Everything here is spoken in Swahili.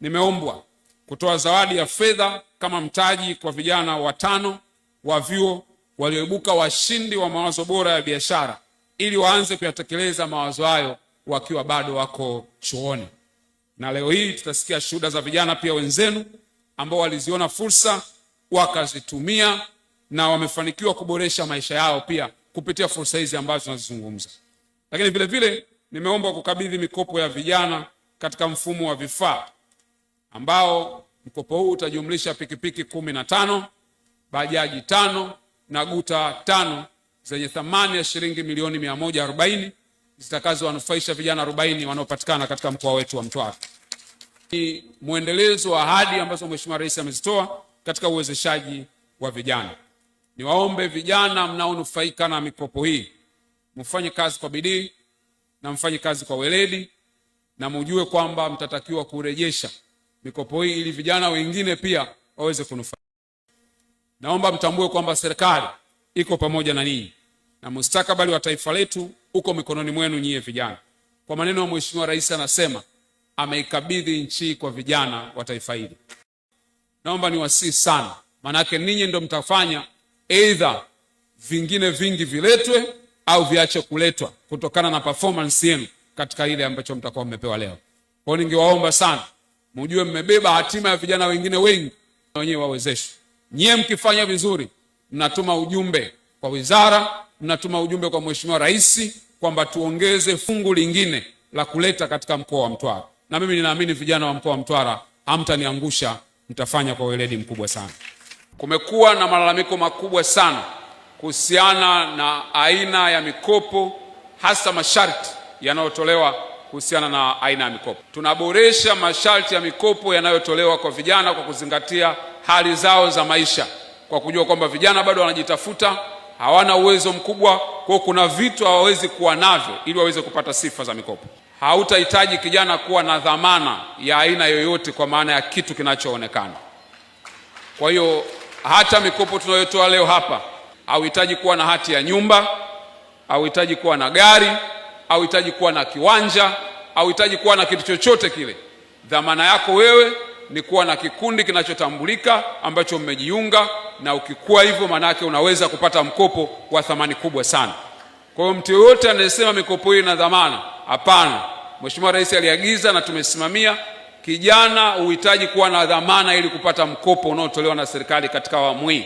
nimeombwa kutoa zawadi ya fedha kama mtaji kwa vijana 5 wa vyuo walioibuka washindi wa mawazo bora ya biashara ili waanze kuyatekeleza mawazo hayo wakiwa bado wako chuoni. Na leo hii tutasikia shuhuda za vijana pia wenzenu ambao waliziona fursa wakazitumia na wamefanikiwa kuboresha maisha yao pia kupitia fursa hizi ambazo tunazizungumza. Lakini vile vile nimeomba kukabidhi mikopo ya vijana katika mfumo wa vifaa ambao mkopo huu utajumlisha pikipiki 15, bajaji 5 na guta 5 zenye thamani ya shilingi milioni 140 zitakazowanufaisha vijana 40 wanaopatikana katika mkoa wetu wa Mtwara. Ni muendelezo wa ahadi ambazo Mheshimiwa Rais amezitoa katika uwezeshaji wa vijana. Niwaombe vijana mnaonufaika na mikopo hii, mfanye kazi kwa bidii na mfanye kazi kwa weledi, na mjue kwamba mtatakiwa kurejesha mikopo hii ili vijana wengine pia waweze kunufaika. Naomba mtambue kwamba serikali iko pamoja na ninyi na mustakabali wa taifa letu uko mikononi mwenu nyie vijana. Kwa maneno ya Mheshimiwa Rais anasema ameikabidhi nchi kwa vijana wa taifa hili. Naomba niwasihi sana, manake ninyi ndio mtafanya either vingine vingi viletwe au viache kuletwa kutokana na performance yenu katika ile ambacho mtakuwa mmepewa leo. Kwa hiyo ningewaomba sana mjue mmebeba hatima ya vijana wengine wengi na wenyewe wawezeshwe. Nyie mkifanya vizuri, mnatuma ujumbe kwa wizara, mnatuma ujumbe kwa Mheshimiwa Rais kwamba tuongeze fungu lingine la kuleta katika mkoa wa Mtwara. Na mimi ninaamini vijana wa mkoa wa Mtwara hamtaniangusha, mtafanya kwa weledi mkubwa sana. Kumekuwa na malalamiko makubwa sana kuhusiana na aina ya mikopo, hasa masharti yanayotolewa kuhusiana na aina ya mikopo. Tunaboresha masharti ya mikopo yanayotolewa kwa vijana kwa kuzingatia hali zao za maisha, kwa kujua kwamba vijana bado wanajitafuta, hawana uwezo mkubwa, kwa kuna vitu hawawezi kuwa navyo ili waweze kupata sifa za mikopo. Hautahitaji kijana kuwa na dhamana ya aina yoyote kwa maana ya kitu kinachoonekana. Kwa hiyo hata mikopo tunayotoa leo hapa, hauhitaji kuwa na hati ya nyumba, hauhitaji kuwa na gari, hauhitaji kuwa na kiwanja, hauhitaji kuwa na kitu chochote kile. Dhamana yako wewe ni kuwa na kikundi kinachotambulika ambacho mmejiunga, na ukikuwa hivyo manake unaweza kupata mkopo wa thamani kubwa sana. Kwa hiyo mtu yote anayesema mikopo hii ina dhamana, hapana. Mheshimiwa Rais aliagiza na tumesimamia, kijana uhitaji kuwa na dhamana ili kupata mkopo unaotolewa na serikali katika awamu hii.